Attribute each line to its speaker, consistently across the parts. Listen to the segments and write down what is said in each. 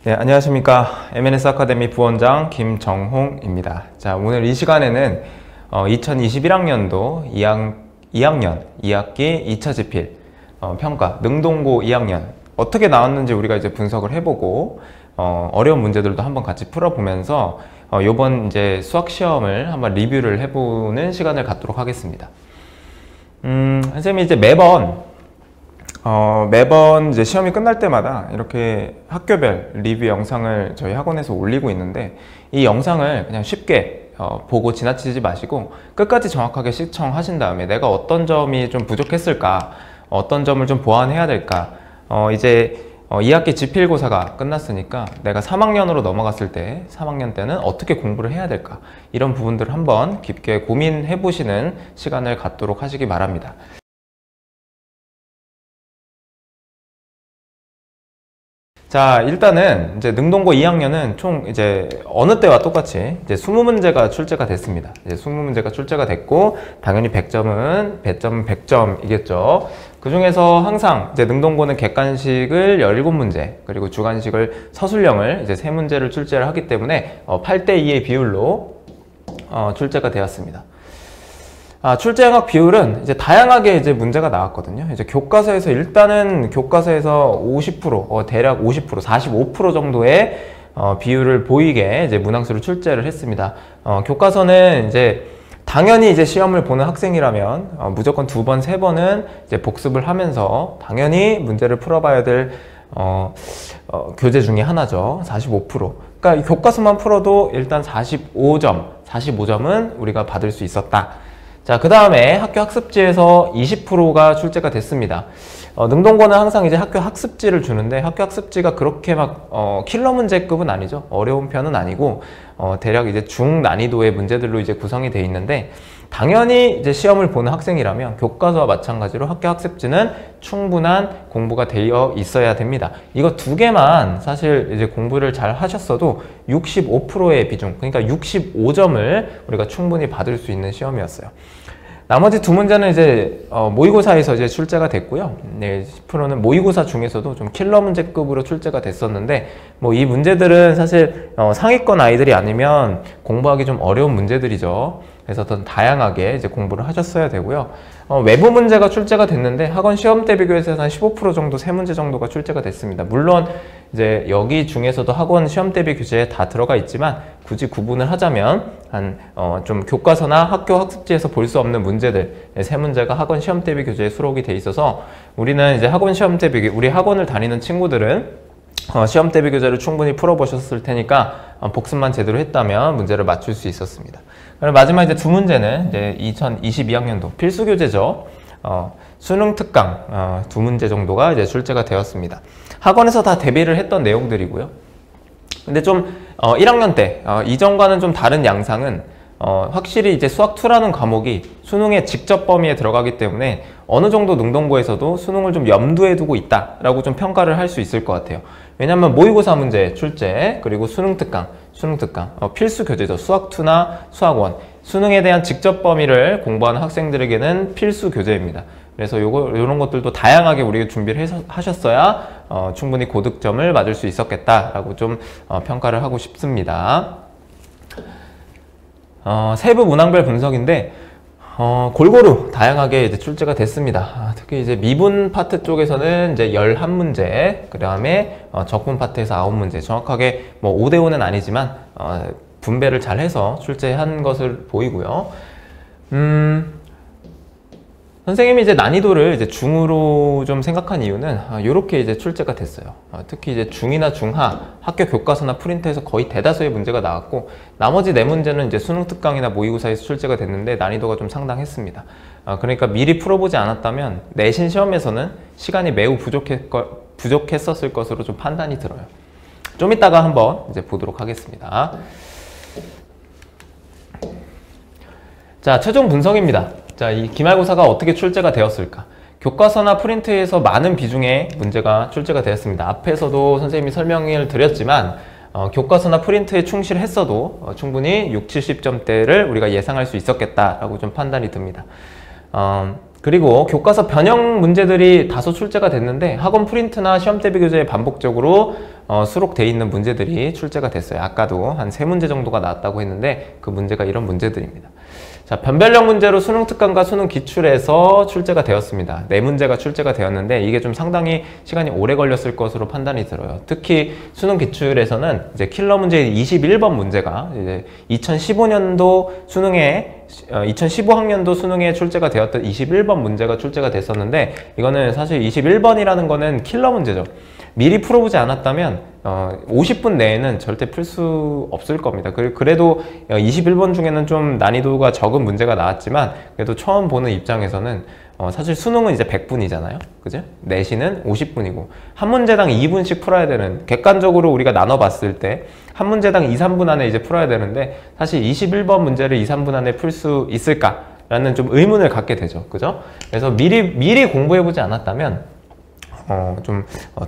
Speaker 1: 네, 안녕하십니까. MNS 아카데미 부원장 김정홍입니다. 자, 오늘 이 시간에는 2021학년도 2학년 2학기 2차 지필 평가 능동고 2학년 어떻게 나왔는지 우리가 이제 분석을 해보고 어려운 문제들도 한번 같이 풀어보면서 요번 이제 수학 시험을 한번 리뷰를 해보는 시간을 갖도록 하겠습니다. 선생님이 이제 매번 이제 시험이 끝날 때마다 이렇게 학교별 리뷰 영상을 저희 학원에서 올리고 있는데, 이 영상을 그냥 쉽게 보고 지나치지 마시고 끝까지 정확하게 시청하신 다음에 내가 어떤 점이 좀 부족했을까, 어떤 점을 좀 보완해야 될까, 이제 2학기 지필고사가 끝났으니까 내가 3학년으로 넘어갔을 때 3학년 때는 어떻게 공부를 해야 될까, 이런 부분들을 한번 깊게 고민해 보시는 시간을 갖도록 하시기 바랍니다. 자, 일단은 이제 능동고 2학년은 총 이제 어느 때와 똑같이 이제 20문제가 출제가 됐습니다. 이제 20문제가 출제가 됐고, 당연히 100점은 100점이겠죠. 그 중에서 항상 이제 능동고는 객관식을 17문제, 그리고 주관식을 서술형을 이제 3문제를 출제를 하기 때문에 8대2의 비율로 출제가 되었습니다. 출제응학 비율은 이제 다양하게 이제 문제가 나왔거든요. 이제 교과서에서 일단은 교과서에서 50%, 대략 50%, 45% 정도의 비율을 보이게 이제 문항수를 출제를 했습니다. 교과서는 이제 당연히 이제 시험을 보는 학생이라면 무조건 2번, 3번은 이제 복습을 하면서 당연히 문제를 풀어봐야 될 교재 중에 하나죠. 45%. 그러니까 교과서만 풀어도 일단 45점은 우리가 받을 수 있었다. 자, 그 다음에 학교 학습지에서 20%가 출제가 됐습니다. 능동고는 항상 이제 학교 학습지를 주는데, 학교 학습지가 그렇게 막 킬러 문제급은 아니죠. 어려운 편은 아니고 대략 이제 중난이도의 문제들로 이제 구성이 돼 있는데, 당연히 이제 시험을 보는 학생이라면 교과서와 마찬가지로 학교 학습지는 충분한 공부가 되어 있어야 됩니다. 이거 2개만 사실 이제 공부를 잘 하셨어도 65%의 비중, 그러니까 65점을 우리가 충분히 받을 수 있는 시험이었어요. 나머지 2문제는 이제 모의고사에서 이제 출제가 됐고요. 네, 10%는 모의고사 중에서도 좀 킬러 문제급으로 출제가 됐었는데, 뭐 이 문제들은 사실 상위권 아이들이 아니면 공부하기 좀 어려운 문제들이죠. 그래서 더 다양하게 이제 공부를 하셨어야 되고요. 외부 문제가 출제가 됐는데 학원 시험 대 비교해서 한 15% 정도, 3문제 정도가 출제가 됐습니다. 물론 이제 여기 중에서도 학원 시험 대비 교재에 다 들어가 있지만, 굳이 구분을 하자면 좀 교과서나 학교 학습지에서 볼 수 없는 문제들 3문제가 학원 시험 대비 교재에 수록이 돼 있어서, 우리는 이제 학원 시험 대비, 우리 학원을 다니는 친구들은 시험 대비 교재를 충분히 풀어보셨을 테니까 복습만 제대로 했다면 문제를 맞출 수 있었습니다. 그리고 마지막 이제 2문제는 이제 2022학년도 필수 교재죠. 수능 특강 2문제 정도가 이제 출제가 되었습니다. 학원에서 다 대비를 했던 내용들이고요. 근데 좀 1학년 때 이전과는 좀 다른 양상은 확실히 이제 수학2라는 과목이 수능의 직접 범위에 들어가기 때문에 어느 정도 능동고에서도 수능을 좀 염두에 두고 있다라고 좀 평가를 할 수 있을 것 같아요. 왜냐하면 모의고사 문제 출제, 그리고 수능 특강 필수 교재죠. 수학2나 수학1, 수능에 대한 직접 범위를 공부하는 학생들에게는 필수 교재입니다. 그래서 요런 것들도 다양하게 우리가 준비를 하셨어야 충분히 고득점을 맞을 수 있었겠다라고 좀 평가를 하고 싶습니다. 세부 문항별 분석인데 골고루 다양하게 이제 출제가 됐습니다. 특히 이제 미분 파트 쪽에서는 이제 11문제, 그 다음에 적분 파트에서 9문제, 정확하게 뭐 5대5는 아니지만 분배를 잘 해서 출제한 것을 보이고요. 선생님이 이제 난이도를 이제 중으로 좀 생각한 이유는 이렇게 이제 출제가 됐어요. 특히 이제 중이나 중하, 학교 교과서나 프린트에서 거의 대다수의 문제가 나왔고, 나머지 4문제는 이제 수능 특강이나 모의고사에서 출제가 됐는데 난이도가 좀 상당했습니다. 그러니까 미리 풀어보지 않았다면 내신 시험에서는 시간이 매우 부족했었을 것으로 좀 판단이 들어요. 좀 이따가 한번 이제 보도록 하겠습니다. 자, 최종 분석입니다. 자, 이 기말고사가 어떻게 출제가 되었을까? 교과서나 프린트에서 많은 비중의 문제가 출제가 되었습니다. 앞에서도 선생님이 설명을 드렸지만 교과서나 프린트에 충실했어도 충분히 60, 70점대를 우리가 예상할 수 있었겠다라고 좀 판단이 듭니다. 그리고 교과서 변형 문제들이 다소 출제가 됐는데 학원 프린트나 시험 대비 교재에 반복적으로 수록되어 있는 문제들이 출제가 됐어요. 아까도 한 3문제 정도가 나왔다고 했는데 그 문제가 이런 문제들입니다. 자, 변별력 문제로 수능 특강과 수능 기출에서 출제가 되었습니다. 4문제가 출제가 되었는데 이게 좀 상당히 시간이 오래 걸렸을 것으로 판단이 들어요. 특히 수능 기출에서는 이제 킬러 문제 21번 문제가 이제 2015년도 수능에 2015학년도 수능에 출제가 되었던 21번 문제가 출제가 됐었는데 이거는 사실 21번이라는 거는 킬러 문제죠. 미리 풀어보지 않았다면 50분 내에는 절대 풀 수 없을 겁니다. 그래도 21번 중에는 좀 난이도가 적은 문제가 나왔지만 그래도 처음 보는 입장에서는 사실 수능은 이제 100분이잖아요. 그죠? 내신은 50분이고 한 문제당 2분씩 풀어야 되는, 객관적으로 우리가 나눠봤을 때 한 문제당 2, 3분 안에 이제 풀어야 되는데 사실 21번 문제를 2, 3분 안에 풀 수 있을까? 라는 좀 의문을 갖게 되죠. 그죠? 그래서 미리 공부해보지 않았다면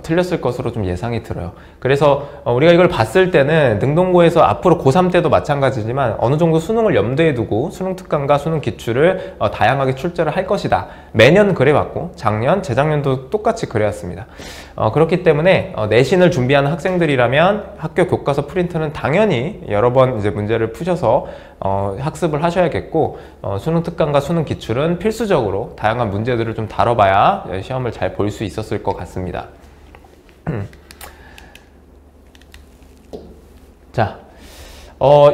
Speaker 1: 틀렸을 것으로 좀 예상이 들어요. 그래서 우리가 이걸 봤을 때는 능동고에서 앞으로 고3 때도 마찬가지지만 어느 정도 수능을 염두에 두고 수능 특강과 수능 기출을 다양하게 출제를 할 것이다. 매년 그래왔고 작년, 재작년도 똑같이 그래왔습니다. 그렇기 때문에 내신을 준비하는 학생들이라면 학교 교과서 프린트는 당연히 여러 번 이제 문제를 푸셔서 학습을 하셔야겠고 수능 특강과 수능 기출은 필수적으로 다양한 문제들을 좀 다뤄봐야 시험을 잘 볼 수 있었을 것 같습니다. 자,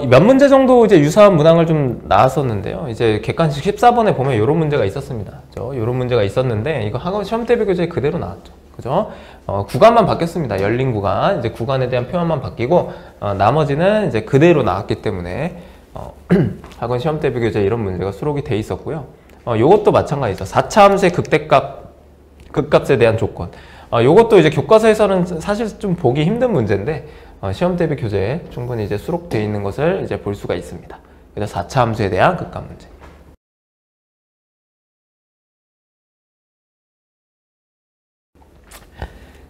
Speaker 1: 몇 문제 정도 이제 유사한 문항을 좀 나왔었는데요. 이제 객관식 14번에 보면 이런 문제가 있었습니다. 이런 문제가 있었는데 이거 학원 시험 대비 교재에 그대로 나왔죠. 그죠? 구간만 바뀌었습니다. 열린 구간, 이제 구간에 대한 표현만 바뀌고 나머지는 이제 그대로 나왔기 때문에 학원 시험 대비 교재 이런 문제가 수록이 돼 있었고요. 요것도 마찬가지죠. 4차 함수의 극값에 대한 조건. 요것도 이제 교과서에서는 사실 좀 보기 힘든 문제인데 시험 대비 교재에 충분히 이제 수록되어 있는 것을 이제 볼 수가 있습니다. 그래서 4차 함수에 대한 극값 문제.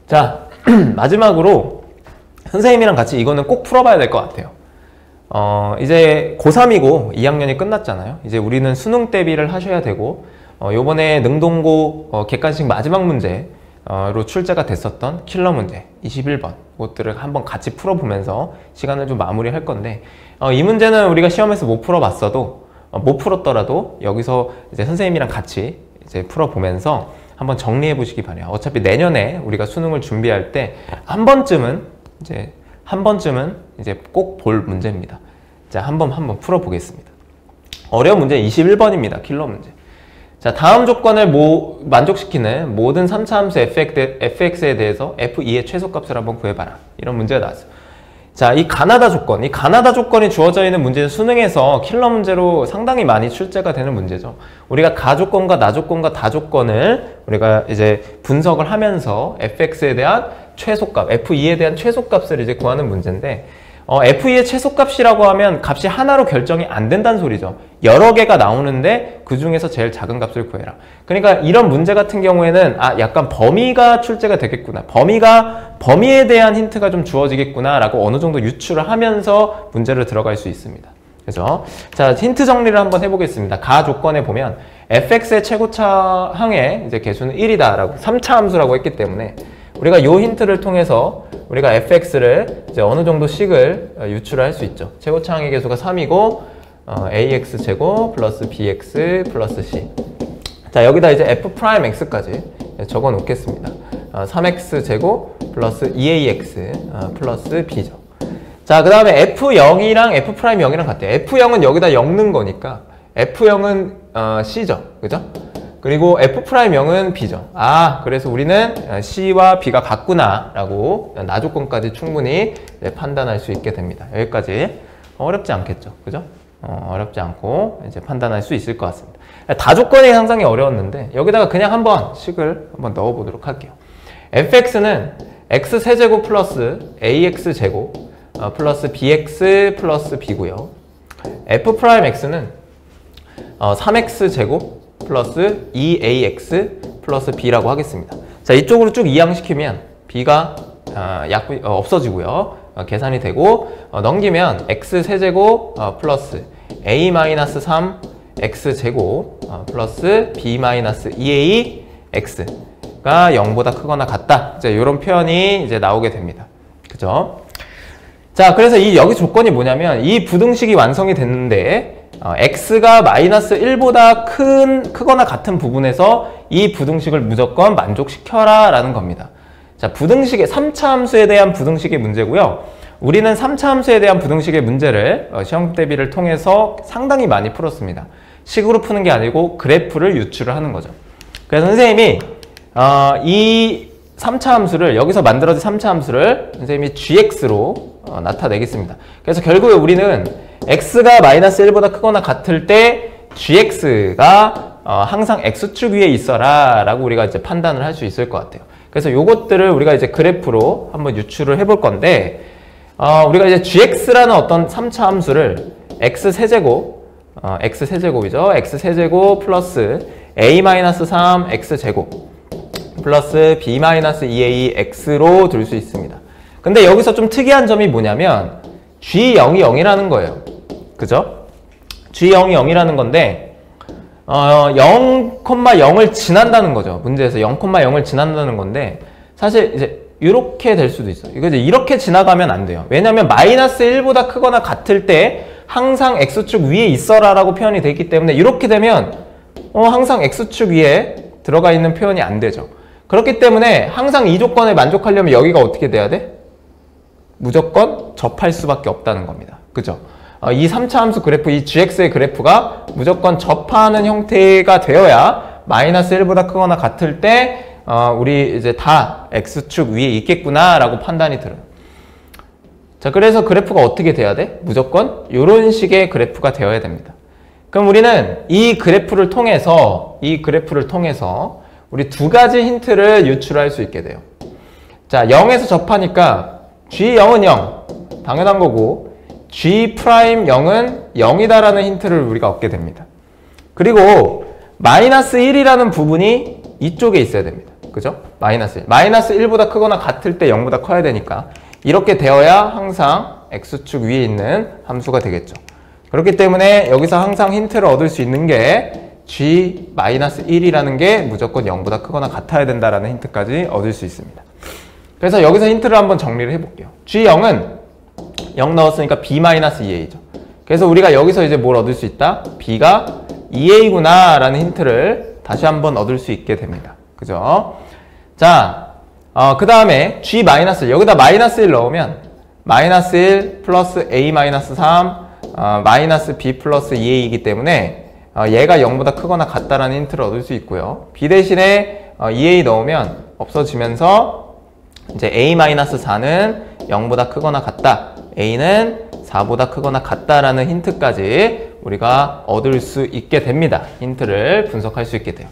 Speaker 1: 자, 마지막으로 선생님이랑 같이 이거는 꼭 풀어봐야 될 것 같아요. 이제 고3이고 2학년이 끝났잖아요. 이제 우리는 수능 대비를 하셔야 되고 요번에 능동고 객관식 마지막 문제로 출제가 됐었던 킬러 문제 21번 그것들을 한번 같이 풀어보면서 시간을 좀 마무리할 건데 이 문제는 우리가 시험에서 못 풀어봤어도 못 풀었더라도 여기서 이제 선생님이랑 같이 이제 풀어보면서 한번 정리해 보시기 바래요. 어차피 내년에 우리가 수능을 준비할 때 한 번쯤은 이제 꼭 볼 문제입니다. 자, 한번 풀어보겠습니다. 어려운 문제 21번입니다. 킬러 문제. 자, 다음 조건을 만족시키는 모든 3차 함수 fx에 대해서 f2의 최소값을 한번 구해봐라. 이런 문제가 나왔어요. 자, 이 가나다 조건이 주어져 있는 문제는 수능에서 킬러 문제로 상당히 많이 출제가 되는 문제죠. 우리가 가조건과 나조건과 다조건을 우리가 이제 분석을 하면서 fx에 대한 최소값, f2에 대한 최소값을 이제 구하는 문제인데 f2의 최소값이라고 하면 값이 하나로 결정이 안 된다는 소리죠. 여러 개가 나오는데 그 중에서 제일 작은 값을 구해라. 그러니까 이런 문제 같은 경우에는 약간 범위가 출제가 되겠구나. 범위에 대한 힌트가 좀 주어지겠구나 라고 어느 정도 유추를 하면서 문제를 들어갈 수 있습니다. 그죠? 자, 힌트 정리를 한번 해보겠습니다. 가 조건에 보면 fx의 최고차 항의 이제 개수는 1이다 라고 3차 함수라고 했기 때문에 우리가 이 힌트를 통해서 우리가 fx를 이제 어느 정도 식을 유추를 할 수 있죠. 최고차 항의 개수가 3이고 ax제곱 플러스 bx 플러스 c. 자, 여기다 이제 f'x까지 적어 놓겠습니다. 3x제곱 플러스 2ax 플러스 b죠. 자, 그 다음에 f0이랑 f'0이랑 같아요. f0은 여기다 0 넣은 거니까 f0은 c죠. 그죠? 그리고 f'0은 b죠. 그래서 우리는 c와 b가 같구나 라고 나조건까지 충분히 판단할 수 있게 됩니다. 여기까지 어렵지 않겠죠. 그죠? 어렵지 않고 이제 판단할 수 있을 것 같습니다. 다조건이 상당히 어려웠는데 여기다가 그냥 한번 식을 한번 넣어 보도록 할게요. fx는 x세제곱 플러스 ax제곱 플러스 bx 플러스 b고요. f'x는 3x제곱 플러스 2ax 플러스 b라고 하겠습니다. 자, 이쪽으로 쭉 이항시키면 b가 없어지고요. 계산이 되고 넘기면 x세제곱 플러스 a-3 x제곱 플러스 b-2a x가 0보다 크거나 같다. 이제 이런 표현이 이제 나오게 됩니다. 그죠? 자, 그래서 여기 조건이 뭐냐면 이 부등식이 완성이 됐는데 x가 마이너스 1보다 크거나 같은 부분에서 이 부등식을 무조건 만족시켜라 라는 겁니다. 자, 부등식의 3차 함수에 대한 부등식의 문제고요. 우리는 3차 함수에 대한 부등식의 문제를 시험 대비를 통해서 상당히 많이 풀었습니다. 식으로 푸는 게 아니고 그래프를 유출을 하는 거죠. 그래서 선생님이 이 3차 함수를 여기서 만들어진 3차 함수를 선생님이 gx로 나타내겠습니다. 그래서 결국에 우리는 x가 마이너스 1보다 크거나 같을 때 gx가 항상 x축 위에 있어라 라고 우리가 이제 판단을 할 수 있을 것 같아요. 그래서 요것들을 우리가 이제 그래프로 한번 유출을 해볼 건데 우리가 이제 gx라는 어떤 3차 함수를 x세제곱이죠. x세제곱 플러스 a-3 x제곱 플러스 b-2a x로 둘 수 있습니다. 근데 여기서 좀 특이한 점이 뭐냐면 g0이 0이라는 거예요. 그죠? g0이 0이라는 건데 0,0을 지난다는 거죠. 문제에서 0,0을 지난다는 건데 사실 이제 이렇게 될 수도 있어요. 이거 이제 이렇게 지나가면 안 돼요. 왜냐면 마이너스 1보다 크거나 같을 때 항상 x축 위에 있어라 라고 표현이 되어 있기 때문에 이렇게 되면 항상 x축 위에 들어가 있는 표현이 안 되죠. 그렇기 때문에 항상 이 조건에 만족하려면 여기가 어떻게 돼야 돼? 무조건 접할 수밖에 없다는 겁니다. 그죠? 이 3차 함수 그래프, 이 gx의 그래프가 무조건 접하는 형태가 되어야 마이너스 1보다 크거나 같을 때 우리 이제 다 x축 위에 있겠구나 라고 판단이 들어요. 자, 그래서 그래프가 어떻게 돼야 돼? 무조건 이런 식의 그래프가 되어야 됩니다. 그럼 우리는 이 그래프를 통해서 우리 두 가지 힌트를 유출할 수 있게 돼요. 자, 0에서 접하니까 g0은 0 당연한 거고 g'0은 0이다라는 힌트를 우리가 얻게 됩니다. 그리고 마이너스 1이라는 부분이 이쪽에 있어야 됩니다. 그죠? 마이너스 1. 마이너스 1보다 크거나 같을 때 0보다 커야 되니까 이렇게 되어야 항상 x축 위에 있는 함수가 되겠죠. 그렇기 때문에 여기서 항상 힌트를 얻을 수 있는 게 g-1이라는 게 무조건 0보다 크거나 같아야 된다라는 힌트까지 얻을 수 있습니다. 그래서 여기서 힌트를 한번 정리를 해볼게요. g0은 0 넣었으니까 b-2a죠. 그래서 우리가 여기서 이제 뭘 얻을 수 있다? b가 2a구나 라는 힌트를 다시 한번 얻을 수 있게 됩니다. 그죠? 자, 그 다음에 g-1 여기다 마이너스 1 넣으면 마이너스 1 플러스 a-3 마이너스 b 플러스 2a이기 때문에 얘가 0보다 크거나 같다라는 힌트를 얻을 수 있고요. b 대신에 2a 넣으면 없어지면서 이제 a-4는 0보다 크거나 같다. a는 4보다 크거나 같다라는 힌트까지 우리가 얻을 수 있게 됩니다. 힌트를 분석할 수 있게 돼요.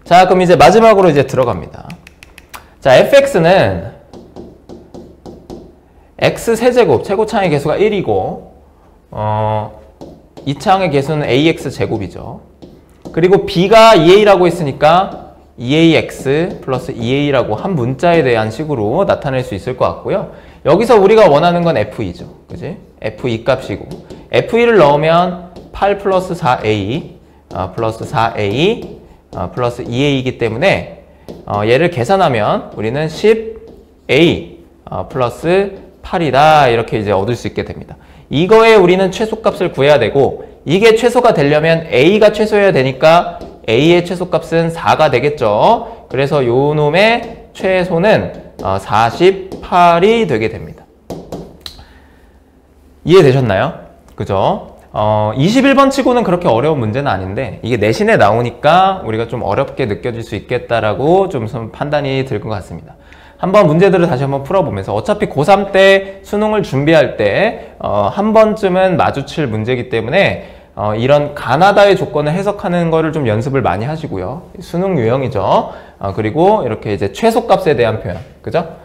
Speaker 1: 자, 그럼 이제 마지막으로 이제 들어갑니다. 자, fx는 x세제곱 최고차항의 개수가 1이고 이차항의 개수는 ax제곱이죠. 그리고 b가 2a라고 했으니까 2ax 플러스 2a라고 한 문자에 대한 식으로 나타낼 수 있을 것 같고요. 여기서 우리가 원하는 건 f2죠. 그지? f2 값이고 f2를 넣으면 8 플러스 4a 플러스 4a 플러스 2a이기 때문에 얘를 계산하면 우리는 10a 플러스 8이다 이렇게 이제 얻을 수 있게 됩니다. 이거에 우리는 최소값을 구해야 되고 이게 최소가 되려면 a가 최소여야 되니까 a의 최소값은 4가 되겠죠. 그래서 요 놈의 최소는 48이 되게 됩니다. 이해되셨나요? 그죠? 21번 치고는 그렇게 어려운 문제는 아닌데 이게 내신에 나오니까 우리가 좀 어렵게 느껴질 수 있겠다라고 좀 판단이 들 것 같습니다. 한번 문제들을 다시 한번 풀어보면서 어차피 고3 때 수능을 준비할 때 한 번쯤은 마주칠 문제이기 때문에 이런 가나다의 조건을 해석하는 거를 좀 연습을 많이 하시고요. 수능 유형이죠. 그리고 이렇게 이제 최소값에 대한 표현, 그죠?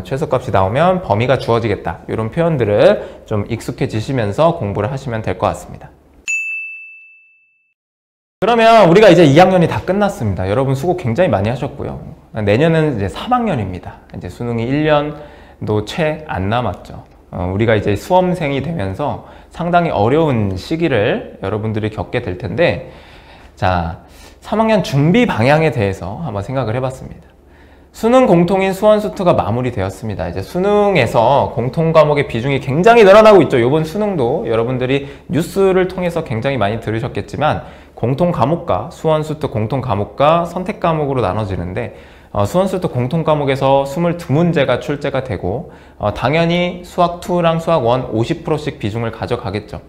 Speaker 1: 최소값이 나오면 범위가 주어지겠다. 이런 표현들을 좀 익숙해지시면서 공부를 하시면 될 것 같습니다. 그러면 우리가 이제 2학년이 다 끝났습니다. 여러분 수고 굉장히 많이 하셨고요. 내년은 이제 3학년입니다. 이제 수능이 1년도 채 안 남았죠. 우리가 이제 수험생이 되면서 상당히 어려운 시기를 여러분들이 겪게 될 텐데, 자, 3학년 준비 방향에 대해서 한번 생각을 해봤습니다. 수능 공통인 수원수투가 마무리되었습니다. 이제 수능에서 공통 과목의 비중이 굉장히 늘어나고 있죠. 이번 수능도 여러분들이 뉴스를 통해서 굉장히 많이 들으셨겠지만 공통 과목과 수원수투 공통 과목과 선택 과목으로 나눠지는데, 수원수투 공통 과목에서 22문제가 출제가 되고, 당연히 수학2랑 수학1 50%씩 비중을 가져가겠죠.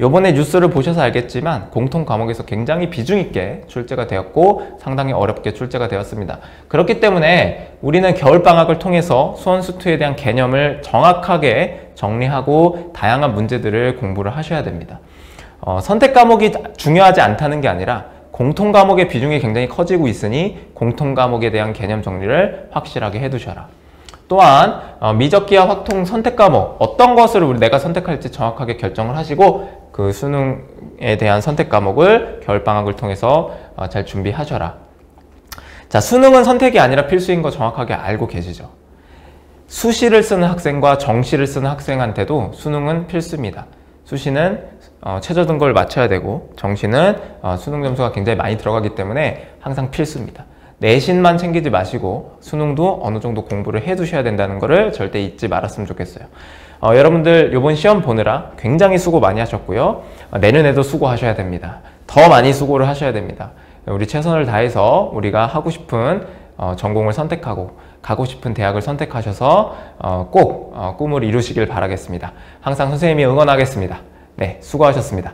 Speaker 1: 요번에 뉴스를 보셔서 알겠지만 공통 과목에서 굉장히 비중 있게 출제가 되었고 상당히 어렵게 출제가 되었습니다. 그렇기 때문에 우리는 겨울방학을 통해서 수원수투에 대한 개념을 정확하게 정리하고 다양한 문제들을 공부를 하셔야 됩니다. 선택 과목이 중요하지 않다는 게 아니라 공통 과목의 비중이 굉장히 커지고 있으니 공통 과목에 대한 개념 정리를 확실하게 해두셔라. 또한 미적기와 확통 선택 과목 어떤 것을 내가 선택할지 정확하게 결정을 하시고 그 수능에 대한 선택 과목을 겨울방학을 통해서 잘 준비하셔라. 자, 수능은 선택이 아니라 필수인 거 정확하게 알고 계시죠? 수시를 쓰는 학생과 정시를 쓰는 학생한테도 수능은 필수입니다. 수시는 최저 등급을 맞춰야 되고 정시는 수능 점수가 굉장히 많이 들어가기 때문에 항상 필수입니다. 내신만 챙기지 마시고 수능도 어느 정도 공부를 해 두셔야 된다는 것을 절대 잊지 말았으면 좋겠어요. 여러분들 이번 시험 보느라 굉장히 수고 많이 하셨고요. 내년에도 수고하셔야 됩니다. 더 많이 수고를 하셔야 됩니다. 우리 최선을 다해서 우리가 하고 싶은 전공을 선택하고 가고 싶은 대학을 선택하셔서 꼭 꿈을 이루시길 바라겠습니다. 항상 선생님이 응원하겠습니다. 네, 수고하셨습니다.